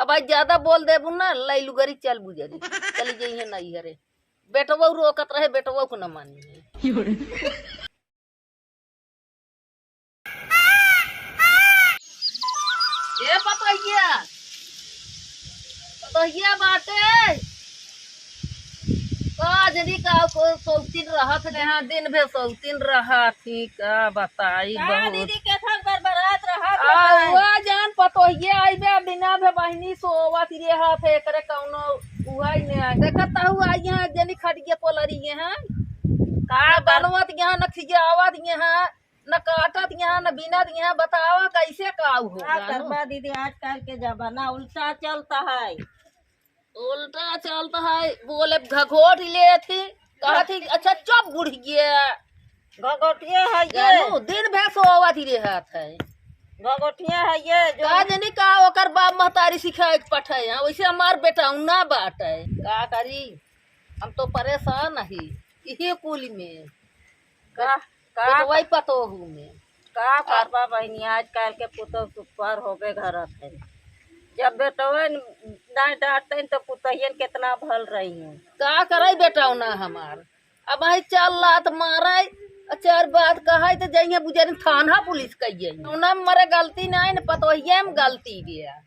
अब आज ज्यादा बोल देबू ना लैलू गरी चल बुजरी चली जाइए नहीं हरे बेटवा रोकत रहे बेटवा को न मानी ये पतोहिया बाटे जदी का को सौतीन रहत जहाँ दिन भे सौतीन रहा ठीक बताई बहुत दीदी के था बरबरात रहा हुआ जान पतोहिया आइबे बिना भे बहिनी सोवा तिरे हाथ करे कौनो उहाई ने आए देखता हुआ यहाँ जनी खटिया पोलरी हैं का बनवत यहाँ न खिजावत यहाँ न काटत यहाँ न बिनत यहाँ बतावा कैसे काऊ होगा करबा दीदी आजकल के जमाना उल्टा चलता है उल्टा चलता है बोले घघोट ले थी कहा थी अच्छा चुप बुढ़िया घगोटिया है ये दिन भर सोवा थी हाथ है घगोटिया है ये जो का जनी का ओकर बाप महतारी सिखाए के पठे हैं वैसे हमार बेटा ना बाट है का करी हम तो परेशान ही इहे कुल में का वही पतोहू में का करबा बहनी आजकल के पुतौ सुपर हो गए घर है जब बेटवे नहीं डांटते तो पुतहियन कितना भल रही है का करे बेटा ना हमार अब आई चल लात मारे चार बात कहा तो जाइए बुझे थाना पुलिस कहिए ना मरे गलती नहीं न पतोहिया में गलती गया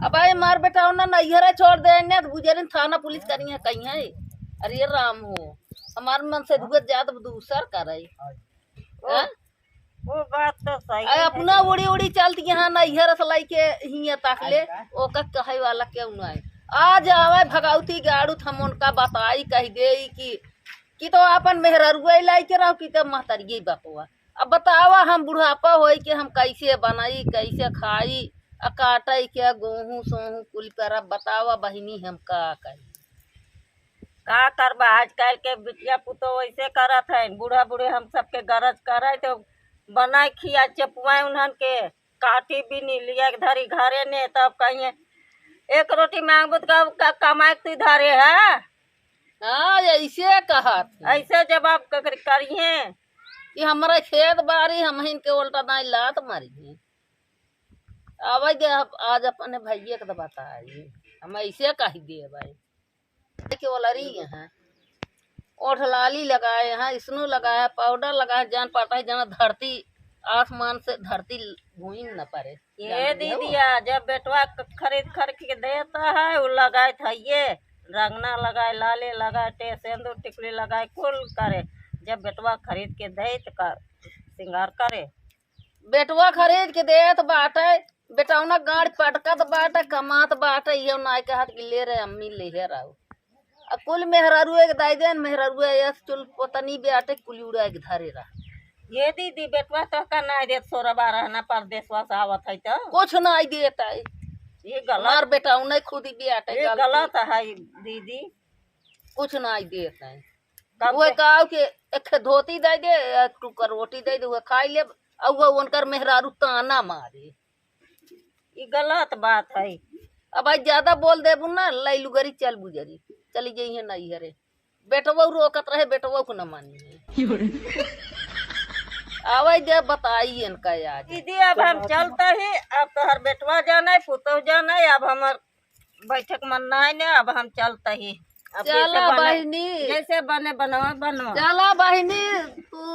अब आई मार बेटा ना नैहरा छोड़ देंगे तो बुझे थाना पुलिस करिए कहीं अरे राम हो हमार मन से दुगत जात दूसर करे वो बात तो सही है अपना उड़ी उड़ी चलती यहाँ नैहर से लाई के हिया तक ले ओका कहे वाला क्यों ना है आ जावे भगवती गाड़ू हम उनका बताई कह दे कि तो अपन मेहरुआ लाई के रहो कि तो महतरिये बपुआ अब बतावा हम बुढ़ापा हो के हम कैसे बनाई कैसे खाई आ काटे के गेहूँ सोहूँ कुल पर बतावा बहिनी हम का करी का करबा आजकल के बिटिया पुतो वैसे करत है बूढ़ा बूढ़े हम सबके गरज करे तो बनाए खिया चपुआए उन्हन के काटी भी नहीं लिया धरी घरे ने तब कहिए एक रोटी मांगबू तो कमाए तू धरे है हाँ ऐसे कहा ऐसे जवाब करिए कि हमारे खेत बाड़ी हम इनके उल्टा नहीं लात मारिए अब आज अपने भैया के तो बताइए हम ऐसे कह दिए भाई के ओलरी यहाँ ओठलाली लगाए यहाँ स्नो लगाया पाउडर लगाया जान पड़ता है जना धरती आसमान से धरती भूमि न पड़े ये दीदिया जब बेटवा खरीद के देता है वो लगाए था ये रंगना लगाए लाले लगाए सिंदूर टिकली लगाए कुल करे जब बेटवा खरीद के दे तो श्रृंगार करे बेटवा खरीद के दे तो बाटे बेटौना गाड़ पटकत बाटे कमात बाटे ये नाय के हाथ ले रहे अम्मी ले रहा कुल मेहरारुए के दाई देन मेहरारुए चुल पोतनी बेटे कुल उड़ा के धरे रहा ये दीदी बेटवा तो का नहीं देत 16-12 ना परदेसवा से आवत है तो कुछ नहीं देता है ये गलत मार बेटा उन्हें खुद ही बेटे ये गलत है दीदी कुछ नहीं देता है वो कहा कि एक धोती दे दे एक टुकर रोटी दे दे वो खाई ले अब वो उनकर मेहरारू ताना मारे ये गलत बात है अब आज ज्यादा बोल देबू ना लैलू गरी चल बुजरी चली जाइए नहीं हरे बेटवा रोकत रहे बेटवा को न मानी आवे जब बताइए इनका आज दीदी अब हम चलते ही अब तो हर बेटवा जाना है पुतौ जाना है अब हमार बैठक मन नहीं ने अब हम चलते ही चला बहिनी जैसे बने बनो चला बहिनी तू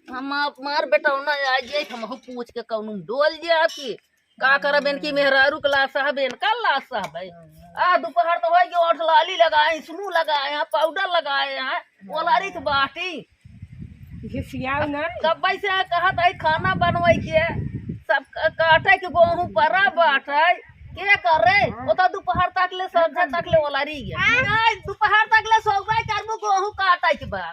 हम मार बेटौना आ जाए हम पूछ के कौन डोल जाए आपकी का करब इनकी मेहरारू के लाश साहब इनका लाश साहब है दोपहर तो है ओठलाली लगाए स्नू लगाए हैं पाउडर लगाए हैं ओलारी के बाटी कब से कहत है खाना बनवे के सब काटे के गेहूं परा बाटे के करे ओता दोपहर तक ले संझा तक ले ओलारी गया दोपहर तक ले सोबे करबो गेहूं काटे के बा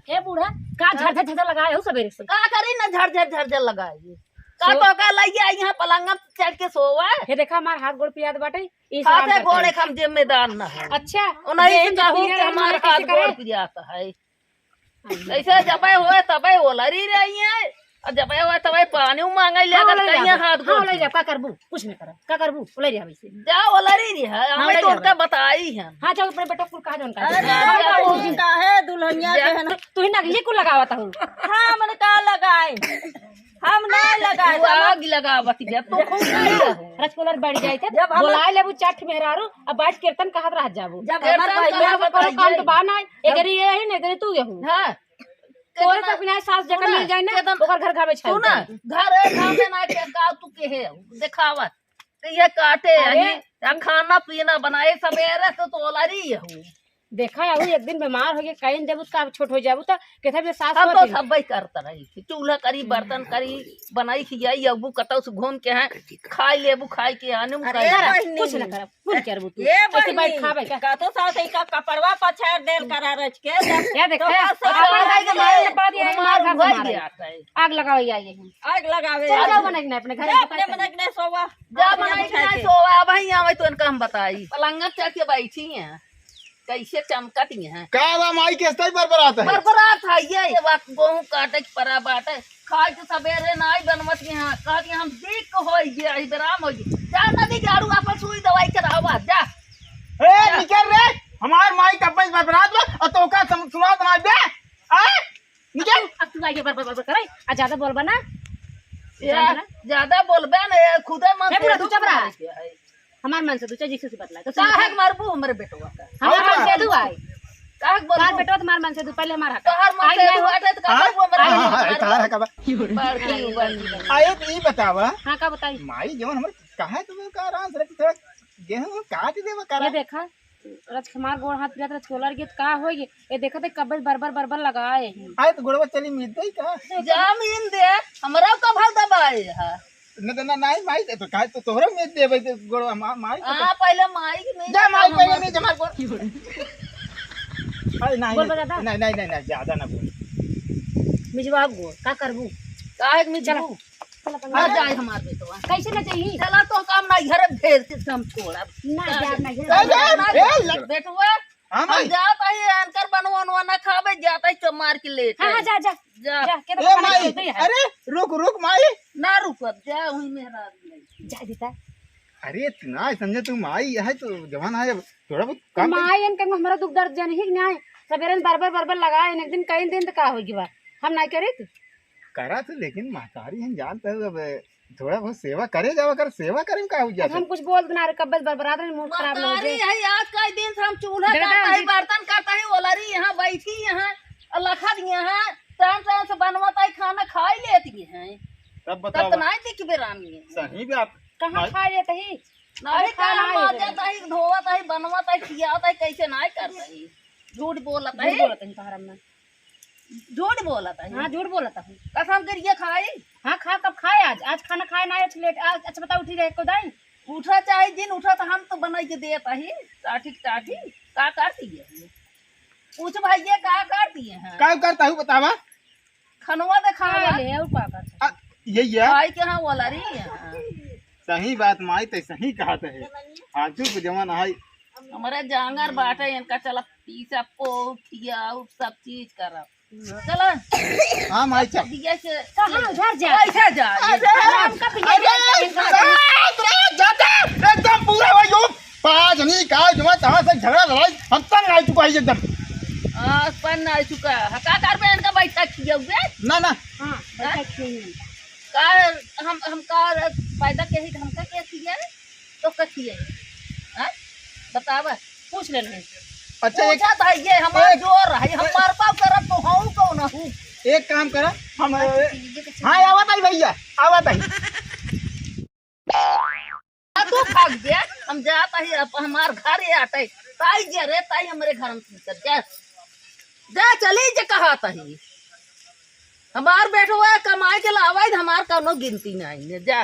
हे बूढ़ा का झड़ लगाए हो सवेरे से का करी ना झड़ लगाए का तो का लइया यहाँ पलंगा चढ़ के सोवा हे देखा हमार हाथ गोड़ पियाद बाटे हाथे गोड़े हम जिम्मेदार न है अच्छा उन्हीं कहूं कि हमारे हाथ गोड़ पियाता है ऐसे जबे होए तबे ओलरी रही है और जबे होए तबे पानी मांगे लेकर कहीं हाथ गोड़ ले जा का करबू कुछ नहीं कर का करबू ले जा वैसे जा ओलरी री है हमें तो उनका बताई है हां चल अपने बेटा कुल कहा जन का अरे का है दुल्हनिया के है तू ही नकली को लगावत हूं हां मैंने का लगाए हम नहीं लगाए तू आग लगावत जा तू खूब नहीं रहो। रसकुलर बढ़ जाए थे जब हम- बोलाए लेबू चाट मेहरारू अब बैठ कीर्तन कहत रह जाबू जब कीर्तन हमार कहाँ भैया तो करो काम तो बाना एगरी ये ही नहीं तू यहू हाँ तोरे तक बिना सास जगह मिल जाए ना केतन- ओकर घर घर में तू छल ना घर है घर में ना के गाँव तू के है दिखावत तो ये काटे अरे। है या खाना पीना बनाए सवेरे तो ओलारी हूँ देखा याऊ एक दिन बीमार हो गए कहीं देबू का छोट हो जाबू तो कहता भी सास हम तो होती। सब करता रही थी चूल्हा करी बर्तन करी बनाई खियाई अबू कतौ से घूम के हैं खाई लेबू खाई के आने अरे बहिनी। कुछ ना कर कुछ करबू तू ये ऐसे बैठ खाबे बहिनी का कतो साथ का कपड़वा पछाड़ देल करा रच के क्या देख तो रहे पास से अपन आग भाई के मारे ने पा दिया मार घर भाई मारे गया था आग लगाओ ये आग लगावे चल जाओ बना अपने घर जा अपने मन ने सोवा जा बनाई के नहीं सोवा भाई आवे तो इनका हम बताई पलंगा चढ़ के बैठी हैं कैसे चमकती हैं का बा माई के स्तर पर बरात है बरबरात है ये बात गेहूं काटे के परा बाटे खाए तो सवेरे नाई बनवत के यहाँ कहती हम देख हो ये आई बराम हो जा नदी गाड़ू अपन सुई दवाई करावा जा ए निकल रे हमार माई का बस बरात बा और तो का सुनात ना दे आ निकल अब तू आगे बर करे आ ज्यादा बोलबा ना ये ज्यादा बोलबे न ये खुदे मन ए, बुढ़ा, तू चुप रहा। है हमार मन से दूसरा जिसे से बतला तो काहे मरबू हमरे बेटवा का हमार मन से दू आई काहे तार बोलबू बेटो तुम्हार मन से दू पहले हमार हक तोहर मन से आई हुआ तो काहे वो हां हां हमरे तार है का बा बड़की बन आए तो ई बतावा हां का बताई माई जवन हमर कहा तुम का रान से थोड़ा गेहूं काट देवा करा ये देखा रच हमार गोड़ हाथ पिया रच कोलर गीत का होई ये देखा ते कब्बे बरबर लगाए हैं आए तो गोड़वा चली मिलते का जमीन दे हमरा का भाव दबाए है न ना नहीं माई तो का तो तोहरा में देबे तो गोड़वा माई हां पहले माई के नहीं जा माई पहले नहीं जमा गोड़ अरे नहीं बोल बता। नहीं नहीं नहीं ज्यादा ना बोल मिजवाब गोड़ का करबू काहे में चला। चलो आ जाए हमार बेटवा कैसे ना चाहिए चला तो काम ना घर भेज के हम छोड़ा ना जा ना ए, बेटवा हां हम माई जाता है एंकर बनवा ना खावे जाता है चमार के लेट हां जा जा जा जा के ए माई अरे रुक माई ना रुकत जा हुई मेहरा नहीं जा देता अरे इतना समझे तू माई है तो जवान है थोड़ा बहुत काम माई एन के हमरा दुख दर्द जानी ही ना सवेरे बरबर लगाए एक दिन कई दिन तो का होगी बा हम ना करे तो करा तो लेकिन महतारी हम जानते हैं अब थोड़ा बहुत सेवा करे जावा कर सेवा करे में का हो अब जाता हम कुछ बोल ना रे कब्बे बरबरात में मुंह खराब ना हो अरे जाए है आज का दिन से हम चूल्हा देखा काटता है जी। बर्तन काटता है ओलरी यहाँ बैठी यहाँ लखत यहाँ टाइम से बनवाता है खाना खाई लेती है तब तब बताओ तो नहीं देखी बेरामी है सही बात कहां खा लेते ही नहीं खाना काम ही आ है। जाता है धोवता है बनवाता है खियाता है कैसे नहीं करता है झूठ बोलता झूठ है बोलत हूं तहरा में झूठ बोलता है हां झूठ बोलता हूं कसम करिए खाई हां खा कब खाए आज खाना खाए ना आज लेट आज अच्छा बता उठी रहे को दाई उठा चाहे दिन उठा तो हम तो बनाई के देता ही टाठी टाठी का करती है पूछ भाइये का करती है का करता हूँ बतावा खनवा दे खा खावा ले और का कर यही है खाई के हाँ वाला रही है सही बात माई तो सही कहा है आजू के जवान है हमारे जांगर बाटे इनका चला पीसा पोठिया सब चीज करा चला हाँ माई चल दिया से कहां उधर जा ऐसा जा हम का एकदम पूरा भाई जो पाँच नहीं का जमा कहाँ से झगड़ा लड़ाई हम तंग आ चुका है एकदम पन आ चुका है का कर पे इनका बैठा किया हुए ना ना हां बैठा खेल का हम का पैदा के ही हमका क्या किया तो का किया हां बतावा पूछ ले नहीं अच्छा एक पूछा था ये हमारा जोर है हम मार पाव करब तो हूं कौन हूं एक काम करा हम हाँ आवत आई भैया आवत आई तू भाग गया हम जाता ही हमार घर ही आते ताई जे रे ताई हमारे घर में जा जा चली जे कहा ही हमार बैठो है कमाए के लावा हमार कौनो गिनती नहीं है जा